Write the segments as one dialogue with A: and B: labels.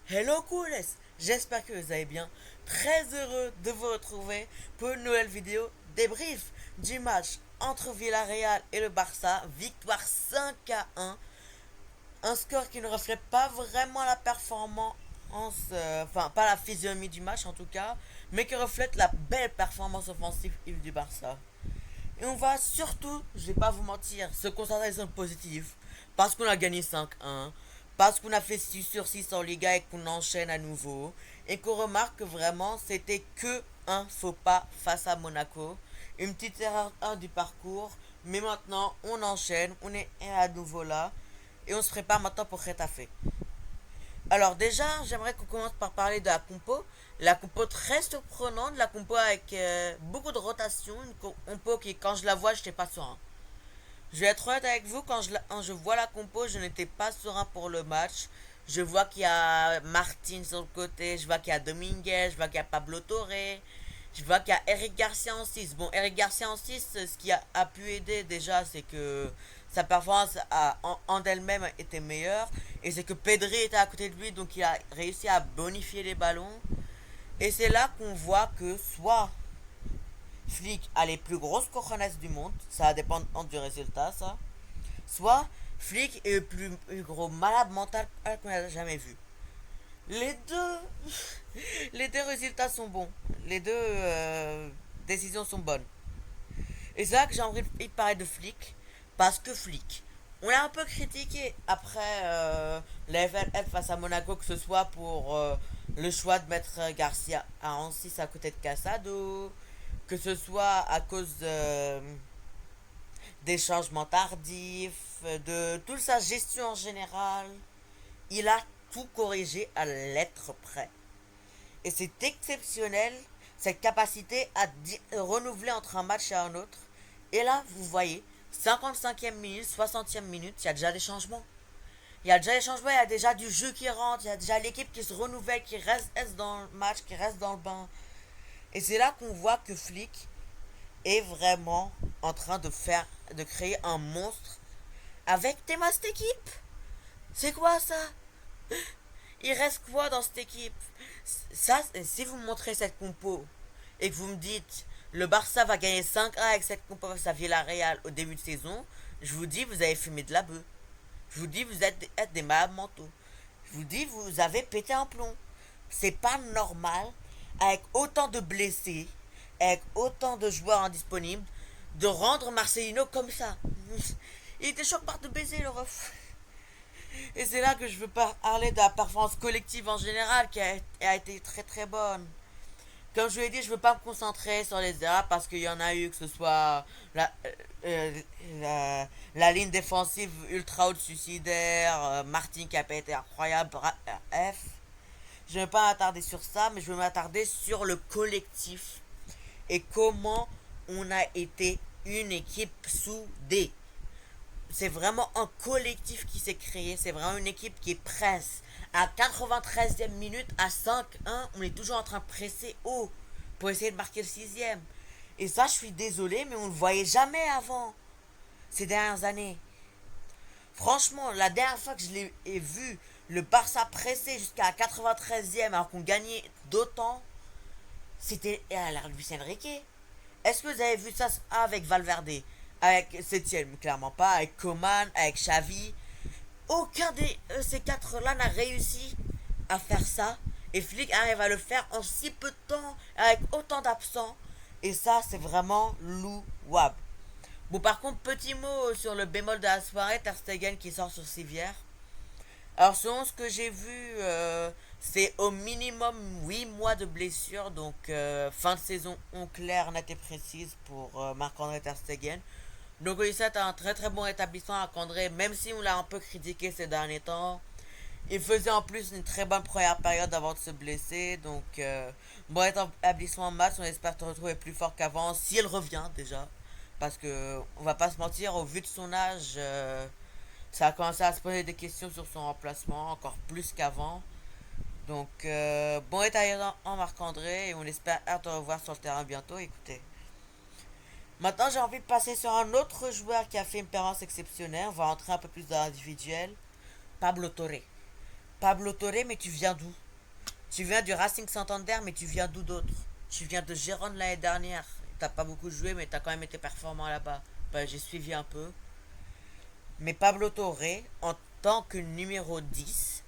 A: Hello coolest, j'espère que vous allez bien. Très heureux de vous retrouver pour une nouvelle vidéo débrief du match entre Villarreal et le Barça. Victoire 5-1. Un score qui ne reflète pas vraiment la performance, enfin pas la physionomie du match en tout cas, mais qui reflète la belle performance offensive du Barça. Et on va surtout, je vais pas vous mentir, se concentrer sur le positif. Parce qu'on a gagné 5-1. Parce qu'on a fait 6 sur 6 en Liga et qu'on enchaîne à nouveau. Et qu'on remarque que vraiment c'était que un faux pas face à Monaco. Une petite erreur 1 du parcours. Mais maintenant on enchaîne, on est à nouveau là. Et on se prépare maintenant pour Retafe. Alors déjà, j'aimerais qu'on commence par parler de la compo. La compo très surprenante, la compo avec beaucoup de rotation, une compo qui quand je la vois, je n'étais pas serein. Je vais être honnête avec vous, quand je vois la compo, je n'étais pas serein pour le match. Je vois qu'il y a Martin sur le côté, je vois qu'il y a Dominguez, je vois qu'il y a Pablo Torre, je vois qu'il y a Eric Garcia en 6. Bon, Eric Garcia en 6, ce qui a pu aider déjà, c'est que sa performance en elle-même était meilleure. Et c'est que Pedri était à côté de lui, donc il a réussi à bonifier les ballons. Et c'est là qu'on voit que soit Flick a les plus grosses cojones du monde, ça va dépendre du résultat, ça. Soit Flick est le plus gros malade mental qu'on a jamais vu. Les deux, les deux résultats sont bons. Les deux décisions sont bonnes. Et c'est là que j'ai envie de parler de Flick. Parce que Flick, on l'a un peu critiqué après la FLF face à Monaco, que ce soit pour le choix de mettre Garcia à 6 à côté de Casado, que ce soit à cause des changements tardifs, de toute sa gestion en général. Il a tout corrigé à la lettre près. Et c'est exceptionnel, cette capacité à renouveler entre un match et un autre. Et là, vous voyez, 55e minute, 60e minute, il y a déjà des changements. Il y a déjà des changements, il y a déjà du jeu qui rentre, il y a déjà l'équipe qui se renouvelle, qui reste dans le match, qui reste dans le bain. Et c'est là qu'on voit que Flick est vraiment en train de créer un monstre avec Théma cette équipe. C'est quoi ça? Il reste quoi dans cette équipe? Ça, si vous me montrez cette compo et que vous me dites le Barça va gagner 5-1 avec cette compo face à Villarreal au début de saison, je vous dis vous avez fumé de la bœuf. Je vous dis vous êtes des malades mentaux. Je vous dis vous avez pété un plomb. C'est pas normal avec autant de blessés, avec autant de joueurs indisponibles, de rendre Marcelino comme ça. Il était choqué par de baiser le ref. Et c'est là que je veux parler de la performance collective en général qui a été très très bonne. Comme je vous l'ai dit, je ne veux pas me concentrer sur les erreurs parce qu'il y en a eu, que ce soit la, euh, la, la ligne défensive ultra haute suicidaire, Martin qui a pas été incroyable, F. Je ne vais pas m'attarder sur ça, mais je vais m'attarder sur le collectif et comment on a été une équipe soudée. C'est vraiment un collectif qui s'est créé. C'est vraiment une équipe qui est presse. À 93e minute, à 5-1, on est toujours en train de presser haut pour essayer de marquer le sixième. Et ça, je suis désolé, mais on ne le voyait jamais avant, ces dernières années. Franchement, la dernière fois que je l'ai vu, le Barça pressé jusqu'à la 93e alors qu'on gagnait d'autant, c'était à la Luis Enrique. Est-ce que vous avez vu ça avec Valverde? Avec Septième, clairement pas. Avec Coman, avec Xavi. Aucun de ces quatre-là n'a réussi à faire ça. Et Flick arrive à le faire en si peu de temps, avec autant d'absents. Et ça, c'est vraiment louable. Bon, par contre, petit mot sur le bémol de la soirée, Ter Stegen qui sort sur Civière. Alors, selon ce que j'ai vu, c'est au minimum 8 mois de blessure. Donc, fin de saison on claire, nette et précise pour Marc-André Ter Stegen. Donc, oui, c'est un très très bon rétablissement à Marc-André, même si on l'a un peu critiqué ces derniers temps. Il faisait en plus une très bonne première période avant de se blesser. Donc, bon rétablissement en match. On espère te retrouver plus fort qu'avant, s'il revient déjà. Parce que, on va pas se mentir, au vu de son âge. Ça a commencé à se poser des questions sur son remplacement, encore plus qu'avant. Donc, bon état en Marc-André et on espère te revoir sur le terrain bientôt. Écoutez. Maintenant, j'ai envie de passer sur un autre joueur qui a fait une performance exceptionnelle. On va entrer un peu plus dans l'individuel. Pablo Torre. Pablo Torre, mais tu viens d'où? Tu viens du Racing Santander, mais tu viens d'où d'autre? Tu viens de Gérone l'année dernière. T'as pas beaucoup joué, mais t'as quand même été performant là-bas. Bah, j'ai suivi un peu. Mais Pablo Torre, en tant que numéro 10,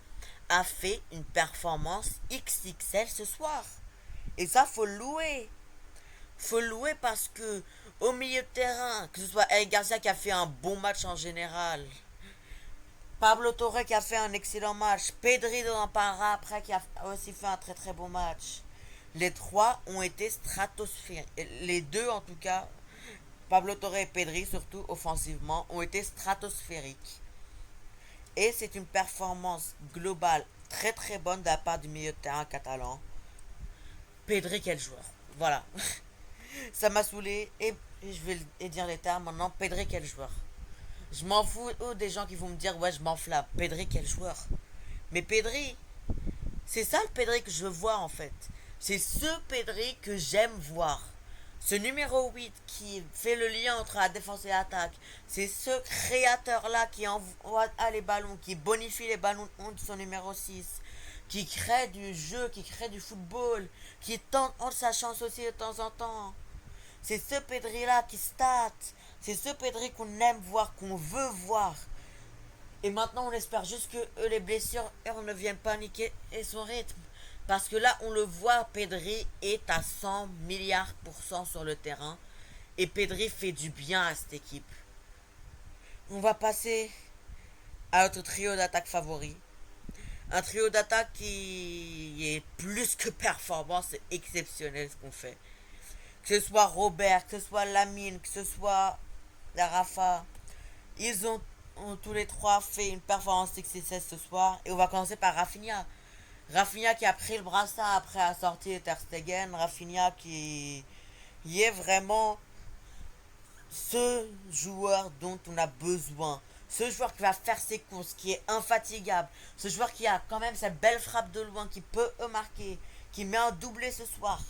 A: a fait une performance XXL ce soir. Et ça, faut le louer. Faut le louer parce que au milieu de terrain, que ce soit Eric Garcia qui a fait un bon match en général, Pablo Torre qui a fait un excellent match, Pedri dont on parlera après qui a aussi fait un très très bon match. Les trois ont été stratosphériques. Les deux en tout cas, Pablo Torre et Pedri surtout offensivement, ont été stratosphériques. Et c'est une performance globale très très bonne de la part du milieu de terrain catalan. Pedri quel joueur. Voilà. Ça m'a saoulé et je vais dire les termes maintenant. Pedri quel joueur. Je m'en fous des gens qui vont me dire ouais je m'enflamme. Pedri quel joueur. Mais Pedri, c'est ça le Pedri que je veux voir en fait. C'est ce Pedri que j'aime voir. Ce numéro 8 qui fait le lien entre la défense et l'attaque. C'est ce créateur-là qui envoie les ballons, qui bonifie les ballons de son numéro 6, qui crée du jeu, qui crée du football, qui tente sa chance aussi de temps en temps. C'est ce Pedri-là qui stat. C'est ce Pedri qu'on aime voir, qu'on veut voir. Et maintenant, on espère juste que les blessures ne viennent pas niquer son rythme. Parce que là, on le voit, Pedri est à 100 milliards % sur le terrain. Et Pedri fait du bien à cette équipe. On va passer à notre trio d'attaque favori. Un trio d'attaque qui est plus que performant, c'est exceptionnel ce qu'on fait. Que ce soit Robert, que ce soit Lamine, que ce soit la Rafa, ils ont tous les trois fait une performance XXS ce soir. Et on va commencer par Rafinha. Rafinha qui a pris le brassard après la sortie de Ter Stegen. Rafinha qui y est vraiment ce joueur dont on a besoin. Ce joueur qui va faire ses courses, qui est infatigable. Ce joueur qui a quand même cette belle frappe de loin, qui peut marquer, qui met un doublé ce soir.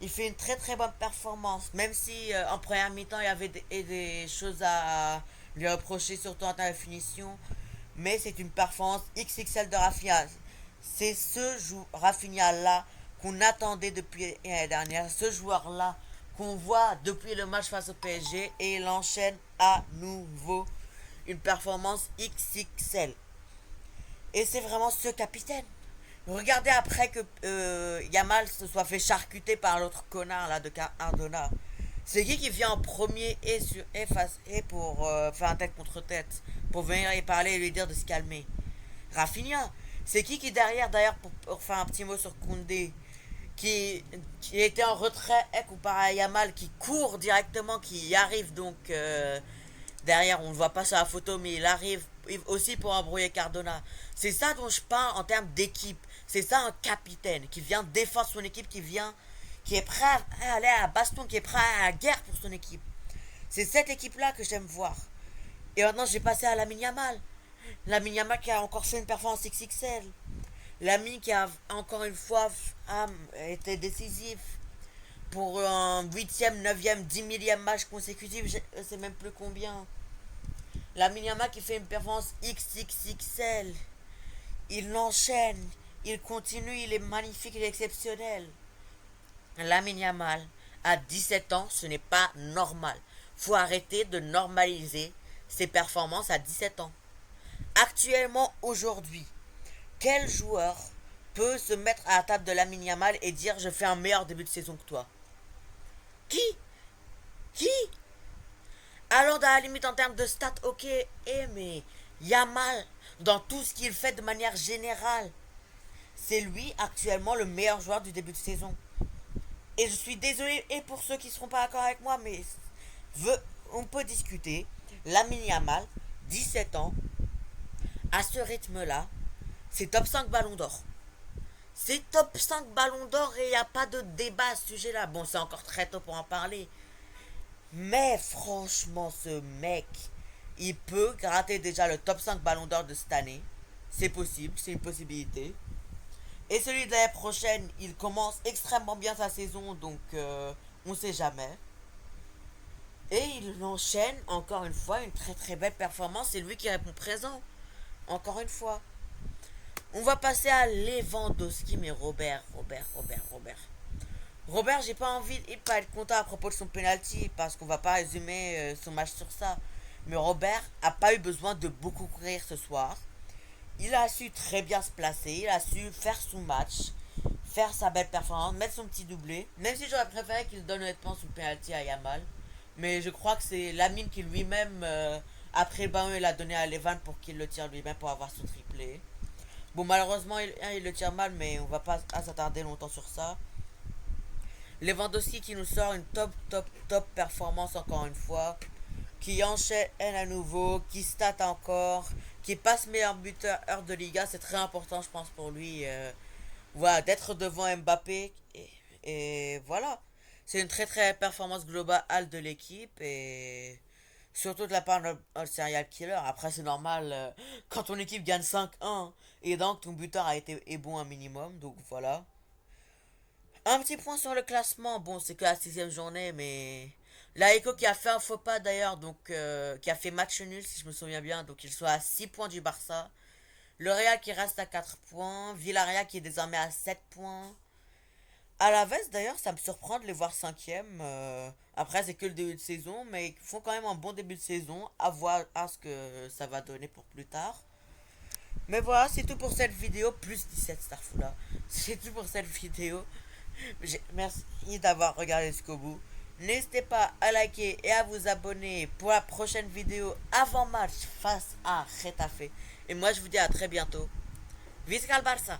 A: Il fait une très très bonne performance, même si en première mi-temps il y avait des choses à lui reprocher, surtout en termes de finition. Mais c'est une performance XXL de Rafinha. C'est ce Rafinha-là qu'on attendait depuis l'année dernière, ce joueur-là qu'on voit depuis le match face au PSG et il enchaîne à nouveau une performance XXL. Et c'est vraiment ce capitaine. Regardez après que Yamal se soit fait charcuter par l'autre connard là de Cardona. C'est qui vient en premier et sur et face et pour faire un tête contre tête, pour venir y parler et lui dire de se calmer. Rafinha. C'est qui derrière d'ailleurs pour faire un petit mot sur Koundé qui était en retrait comparé à Yamal qui court directement, qui y arrive donc derrière, on ne voit pas sur la photo, mais il arrive aussi pour embrouiller Cardona. C'est ça dont je parle en termes d'équipe. C'est ça un capitaine qui vient défendre son équipe, qui est prêt à aller à la baston, qui est prêt à la guerre pour son équipe. C'est cette équipe-là que j'aime voir. Et maintenant, j'ai passé à Lamine Yamal. Lamine Yamal qui a encore fait une performance XXL. Lamine qui a encore une fois été décisif pour un 8e, 9e, 10 millième match consécutif, je sais même plus combien. Lamine Yamal qui fait une performance XXXL. Il l'enchaîne, il continue, il est magnifique, il est exceptionnel. Lamine Yamal, à 17 ans, ce n'est pas normal. Faut arrêter de normaliser ses performances à 17 ans. Actuellement, aujourd'hui, quel joueur peut se mettre à la table de Lamine Yamal et dire je fais un meilleur début de saison que toi? Qui? Qui? Allant à la limite en termes de stats, ok, mais Yamal, dans tout ce qu'il fait de manière générale, c'est lui actuellement le meilleur joueur du début de saison. Et je suis désolé, et pour ceux qui ne seront pas d'accord avec moi, mais on peut discuter. Lamine Yamal, 17 ans, à ce rythme-là, c'est top 5 ballons d'or. C'est top 5 ballons d'or et il n'y a pas de débat à ce sujet-là. Bon, c'est encore très tôt pour en parler. Mais franchement, ce mec, il peut gratter déjà le top 5 ballons d'or de cette année. C'est possible, c'est une possibilité. Et celui de l'année prochaine, il commence extrêmement bien sa saison, donc on sait jamais. Et il enchaîne encore une fois une très très belle performance. C'est lui qui répond présent. Encore une fois. On va passer à Lewandowski, mais Robert, j'ai pas envie de pas être content à propos de son penalty parce qu'on va pas résumer son match sur ça. Mais Robert a pas eu besoin de beaucoup courir ce soir. Il a su très bien se placer, il a su faire son match, faire sa belle performance, mettre son petit doublé. Même si j'aurais préféré qu'il donne honnêtement son penalty à Yamal. Mais je crois que c'est Lamine qui lui-même, après le ballon, il a donné à Levan pour qu'il le tire lui-même pour avoir son triplé. Bon, malheureusement, il le tire mal, mais on va pas s'attarder longtemps sur ça. Lewandowski qui nous sort une top performance encore une fois. Qui enchaîne à nouveau, qui stat encore, qui passe meilleur buteur de Liga. C'est très important, je pense, pour lui. Voilà, d'être devant Mbappé. Et voilà. C'est une très performance globale de l'équipe. Et surtout de la part de serial killer. Après, c'est normal quand ton équipe gagne 5-1 et donc ton buteur a été est bon un minimum. Donc voilà. Un petit point sur le classement. Bon, c'est que la sixième journée, mais la Eco qui a fait un faux pas d'ailleurs, donc qui a fait match nul si je me souviens bien, donc il soit à 6 points du Barça. Le Real qui reste à 4 points. Villarreal qui est désormais à 7 points. À la veste d'ailleurs, ça me surprend de les voir cinquième. Après, c'est que le début de saison, mais ils font quand même un bon début de saison. À voir à ce que ça va donner pour plus tard. Mais voilà, c'est tout pour cette vidéo. Plus 17 Starfula. C'est tout pour cette vidéo. Merci d'avoir regardé jusqu'au bout. N'hésitez pas à liker et à vous abonner pour la prochaine vidéo avant match face à Retafe. Et moi je vous dis à très bientôt. Visca le Barça!